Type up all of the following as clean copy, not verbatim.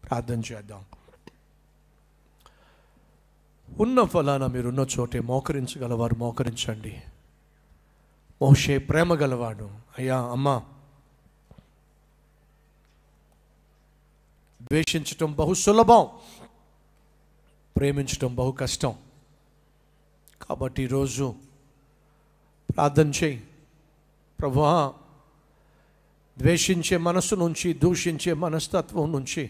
ప్రార్థన చేద్దాం. ఉన్న ఫలానా మీరున్న చోటే మోకరించగలవారు మోకరించండి. మోషే ప్రేమ గలవాడు. అయ్యా అమ్మా, ద్వేషించటం బహు సులభం, ప్రేమించటం బహు కష్టం. కాబట్టి ఈరోజు ప్రార్థన చేయి. ప్రభువా, ద్వేషించే మనసు నుంచి, దూషించే మనస్తత్వం నుంచి,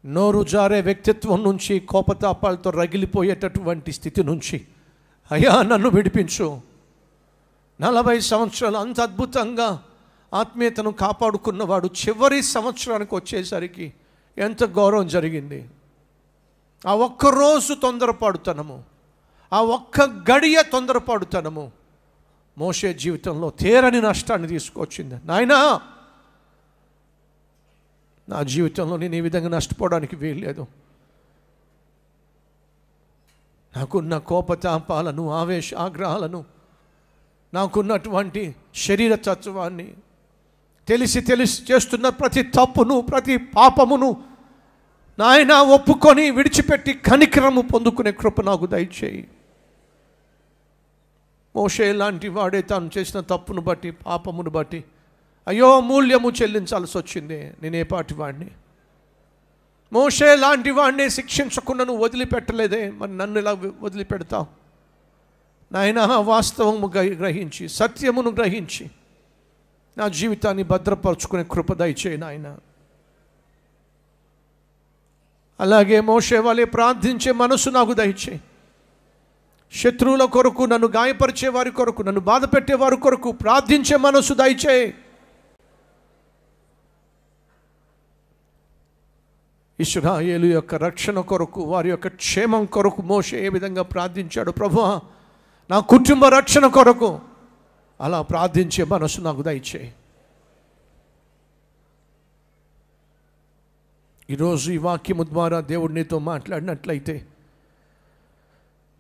నోరు జారే వ్యక్తిత్వం నుంచి, కోపతాపాలతో రగిలిపోయేటటువంటి స్థితి నుంచి అయ్యా నన్ను విడిపించు. 40 సంవత్సరాలు అంత అద్భుతంగా ఆత్మీయతను కాపాడుకున్నవాడు చివరి సంవత్సరానికి వచ్చేసరికి ఎంత గౌరవం జరిగింది. ఆ ఒక్కరోజు తొందరపాడుతనము, ఆ ఒక్క గడియ తొందరపాడుతనము మోషే జీవితంలో తీరని నష్టాన్ని తీసుకొచ్చింది. నాయనా, నా జీవితంలో నేను ఈ విధంగా నష్టపోవడానికి వీల్లేదు. నాకున్న కోపతాపాలను, ఆగ్రహాలను, నాకున్నటువంటి శరీర తత్వాన్ని, తెలిసి చేస్తున్న ప్రతి తప్పును, ప్రతి పాపమును నాయన ఒప్పుకొని విడిచిపెట్టి కనికరము పొందుకునే కృప నాకు దయచేయి. మోషే లాంటి వాడే తాను చేసిన తప్పును బట్టి, పాపమును బట్టి అయ్యో మూల్యము చెల్లించాల్సి వచ్చింది. నేనే పాటి వాడిని. మోషే లాంటి వాడిని శిక్షించకుండా నువ్వు వదిలిపెట్టలేదే, మరి నన్ను ఇలా వదిలిపెడతావు? నాయన, వాస్తవము గ్రహించి, సత్యమును గ్రహించి నా జీవితాన్ని భద్రపరుచుకునే కృప దయచేయి నాయన. అలాగే మోషే వాళ్ళే ప్రార్థించే మనసు నాకు దయచేయి. శత్రువుల కొరకు, నన్ను గాయపరిచే వారి కొరకు, నన్ను బాధ పెట్టేవారి కొరకు ప్రార్థించే మనసు దయచేయి. ఇశ్రాయేలు యొక్క రక్షణ కొరకు, వారి యొక్క క్షేమం కొరకు మోషే ఏ విధంగా ప్రార్థించాడు, ప్రభువా నా కుటుంబ రక్షణ కొరకు, అలా ప్రార్థించే మనసు నాకు దయచేయి. ఈరోజు ఈ వాక్యము ద్వారా దేవుడు నీతో మాట్లాడినట్లయితే,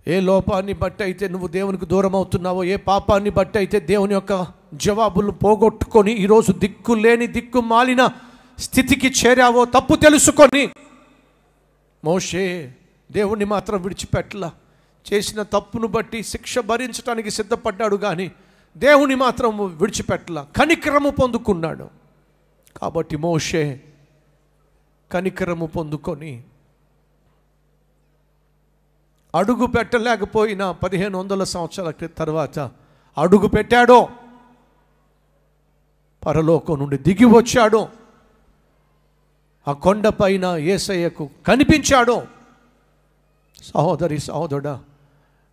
ఏ లోపాన్ని బట్టి అయితే నువ్వు దేవునికి దూరం అవుతున్నావో, ఏ పాపాన్ని బట్టి అయితే దేవుని యొక్క జవాబులు పోగొట్టుకొని ఈరోజు దిక్కు మాలిన స్థితికి చేరావో, తప్పు తెలుసుకొని మోషే దేవుణ్ణి మాత్రం విడిచిపెట్టలా. చేసిన తప్పును బట్టి శిక్ష భరించడానికి సిద్ధపడ్డాడు, కానీ దేవుని మాత్రం విడిచిపెట్టలా. కనికరము పొందుకున్నాడు. కాబట్టి మోషే కనికరము పొందుకొని అడుగు పెట్టలేకపోయినా 1500 సంవత్సరాల తర్వాత అడుగు పెట్టాడో, పరలోకం నుండి దిగి వచ్చాడో, ఆ కొండపైన యేసయ్యకు కనిపించాడో. సహోదరి సహోదరుడా,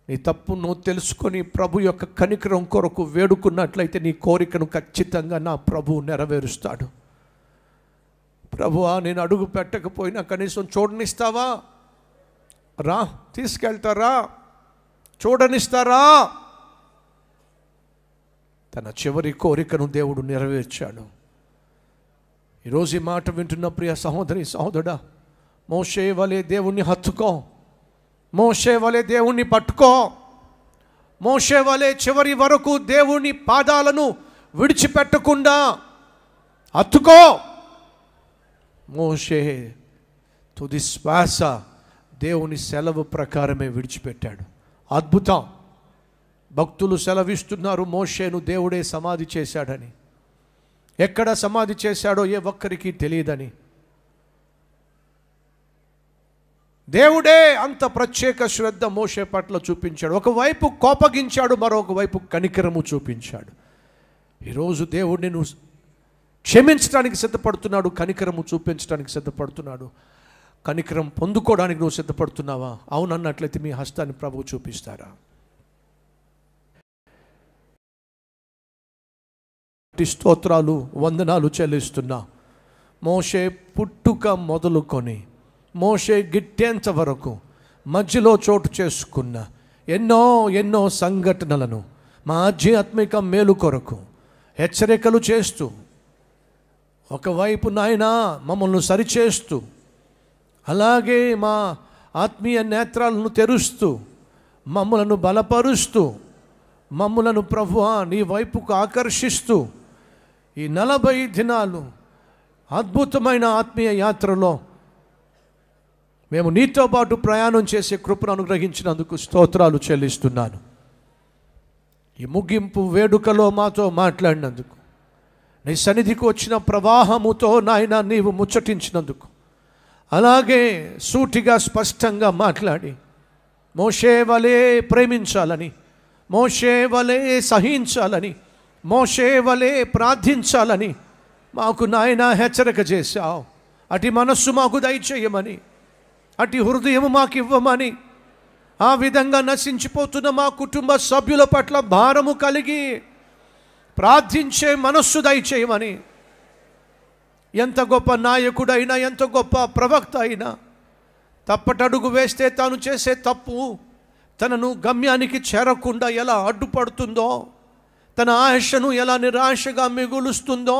నీ తప్పు నువ్వు తెలుసుకొని ప్రభు యొక్క కనికరం కొరకు వేడుకున్నట్లయితే నీ కోరికను ఖచ్చితంగా నా ప్రభు నెరవేరుస్తాడు. ప్రభువా, నేను అడుగు పెట్టకపోయినా కనీసం చూడనిస్తావా? రా, తీసుకెళ్తారా? చూడనిస్తారా? తన చివరి కోరికను దేవుడు నెరవేర్చాడు. ఈరోజు ఈ మాట వింటున్న ప్రియ సహోదరి సహోదరుడా, మోషే వలె దేవుణ్ణి హత్తుకో, మోషే వలె దేవుణ్ణి పట్టుకో, మోషే వలె చివరి వరకు దేవుని పాదాలను విడిచిపెట్టకుండా హత్తుకో. మోషే తుది శ్వాస దేవుని సెలవు ప్రకారమే విడిచిపెట్టాడు. అద్భుతం. భక్తులు సెలవిస్తున్నారు మోషేను దేవుడే సమాధి చేశాడని. ఎక్కడ సమాధి చేశాడో ఏ ఒక్కరికి తెలియదని. దేవుడే అంత ప్రత్యేక శ్రద్ధ మోషే పట్ల చూపించాడు. ఒకవైపు కోపగించాడు, మరొక వైపు కనికరము చూపించాడు. ఈరోజు దేవుడిని నువ్వు క్షమించడానికి సిద్ధపడుతున్నాడు, కనికరము చూపించడానికి సిద్ధపడుతున్నాడు. కనికరం పొందుకోవడానికి నువ్వు సిద్ధపడుతున్నావా? అవునన్నట్లయితే మీ హస్తాన్ని ప్రభువు చూపిస్తారా? స్తోత్రాలు, వందనాలు చెల్లిస్తున్నా. మోషే పుట్టుక మొదలుకొని మోషే గిట్టేంత వరకు మధ్యలో చోటు చేసుకున్న ఎన్నో సంఘటనలను మా ఆధ్యాత్మిక మేలు కొరకు హెచ్చరికలు చేస్తూ, ఒకవైపు నాయనా మమ్మల్ని సరిచేస్తూ, అలాగే మా ఆత్మీయ నేత్రాలను తెరుస్తూ, మమ్మలను బలపరుస్తూ, మమ్మలను ప్రభువా నీ వైపుకు ఆకర్షిస్తూ ఈ 40 దినాలు అద్భుతమైన ఆత్మీయ యాత్రలో మేము నీతో పాటు ప్రయాణం చేసే కృపను అనుగ్రహించినందుకు స్తోత్రాలు చెల్లిస్తున్నాను. ఈ ముగింపు వేడుకలో మాతో మాట్లాడినందుకు, నీ సన్నిధికి వచ్చిన ప్రవాహముతో నాయన నీవు ముచ్చటించినందుకు, అలాగే సూటిగా స్పష్టంగా మాట్లాడి మోషే వలె ప్రేమించాలని, మోషే వలె సహించాలని, మోషే వలె ప్రార్థించాలని మాకు నాయన హెచ్చరిక చేశావు. అటు మనస్సు మాకు దయచేయమని, అటు హృదయము మాకు ఇవ్వమని, ఆ విధంగా నశించిపోతున్న మా కుటుంబ సభ్యుల పట్ల భారము కలిగి ప్రార్థించే మనస్సు దయచేయమని, ఎంత గొప్ప నాయకుడైనా, ఎంత గొప్ప ప్రవక్త అయినా తప్పటడుగు వేస్తే తాను చేసే తప్పు తనను గమ్యానికి చేరకుండా ఎలా అడ్డుపడుతుందో, తన ఆశను ఎలా నిరాశగా మిగులుస్తుందో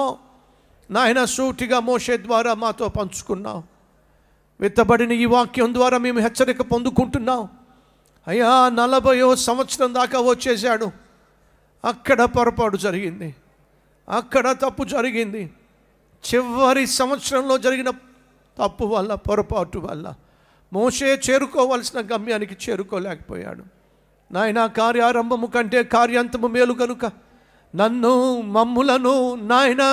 నాయన సూటిగా మోషే ద్వారా మాతో పంచుకున్నావు. విత్తబడిన ఈ వాక్యం ద్వారా మేము హెచ్చరిక పొందుకుంటున్నాం. అయ్యా, 40వ సంవత్సరం దాకా వచ్చేసాడు, అక్కడ పొరపాటు జరిగింది, అక్కడ తప్పు జరిగింది. చివరి సంవత్సరంలో జరిగిన తప్పు వల్ల, పొరపాటు వల్ల మోషే చేరుకోవాల్సిన గమ్యానికి చేరుకోలేకపోయాడు. నాయన, కార్యారంభము కంటే కార్యాంతము మేలు కనుక నన్ను, మమ్ములను నాయన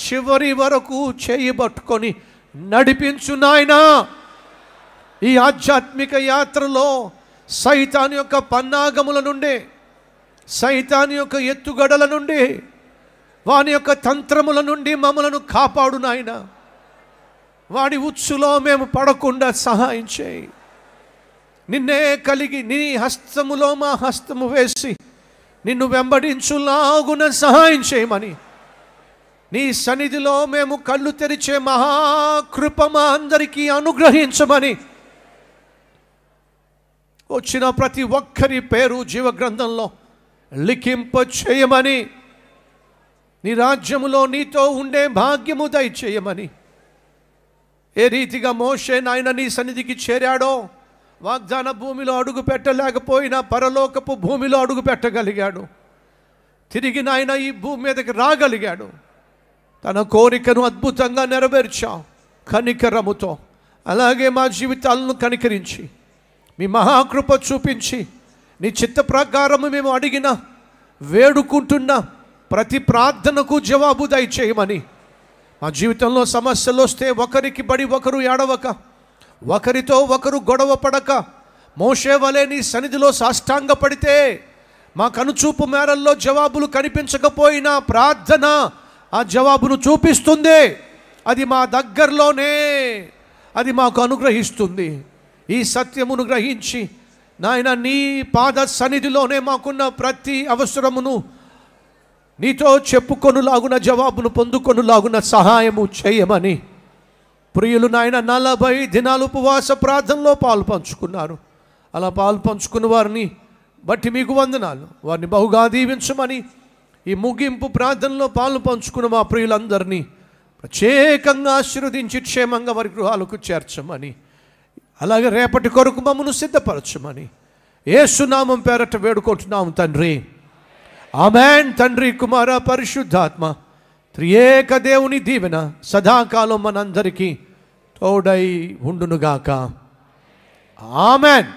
చివరి వరకు చేయబట్టుకొని నడిపించు నాయన. ఈ ఆధ్యాత్మిక యాత్రలో సైతాను యొక్క పన్నాగముల నుండి, సైతాను యొక్క ఎత్తుగడల నుండి, వాని యొక్క తంత్రముల నుండి మమ్మలను కాపాడు నాయన. వాడి ఉచ్చులో మేము పడకుండా సహాయం చేయి. నిన్నే కలిగి నీ హస్తములో మా హస్తము వేసి నిన్ను వెంబడించులాగున సహాయం చేయమని, నీ సన్నిధిలో మేము కళ్ళు తెరిచే మహాకృప మా అందరికీ అనుగ్రహించమని, వచ్చిన ప్రతి ఒక్కరి పేరు జీవగ్రంథంలో లిఖింప చేయమని, నీ రాజ్యములో నీతో ఉండే భాగ్యము దయచేయమని, ఏ రీతిగా మోషే నాయన నీ సన్నిధికి చేరాడో, వాగ్దాన భూమిలో అడుగు పెట్టలేకపోయినా పరలోకపు భూమిలో అడుగు పెట్టగలిగాడు. తిరిగి నాయన ఈ భూమి మీదకి రాగలిగాడు. తన కోరికను అద్భుతంగా నెరవేర్చావు కనికరముతో. అలాగే మా జీవితాలను కనికరించి మీ మహాకృప చూపించి నీ చిత్త ప్రకారము మేము అడిగిన, వేడుకుంటున్న ప్రతి ప్రార్థనకు జవాబు దయచేయమని, మా జీవితంలో సమస్యలు వస్తే ఒకరికి బడి ఒకరు ఏడవక, ఒకరితో ఒకరు గొడవ పడక, మోషే వలె నీ సన్నిధిలో సాష్టాంగ పడితే మా కనుచూపు మేరల్లో జవాబులు కనిపించకపోయినా ప్రార్థన ఆ జవాబును చూపిస్తుంది. అది మా దగ్గరలోనే, అది మాకు అనుగ్రహిస్తుంది. ఈ సత్యమును గ్రహించి నాయన నీ పాద సన్నిధిలోనే మాకున్న ప్రతి అవసరమును నీతో చెప్పుకొనులాగున, జవాబును పొందుకొనులాగున సహాయము చేయమని, ప్రియులు నాయన 40 దినాలు ఉపవాస ప్రార్థనలో పాలు పంచుకున్నారు. అలా పాలు పంచుకున్న వారిని బట్టి మీకు వందనాలు. వారిని బహుగా దీవించమని, ఈ ముగింపు ప్రార్థనలో పాలు పంచుకున్న మా ప్రియులందరినీ ప్రత్యేకంగా ఆశీర్వదించి క్షేమంగా వారి గృహాలకు చేర్చమని, అలాగే రేపటి కొరకు మమ్మను సిద్ధపరచమని యేసునామం పేరట వేడుకుంటున్నాము తండ్రి. ఆమేన్. తండ్రి, కుమార, పరిశుద్ధాత్మ త్రియేక దేవుని దీవెన సదాకాలం మనందరికీ తోడై ఉండునుగాక. ఆమేన్.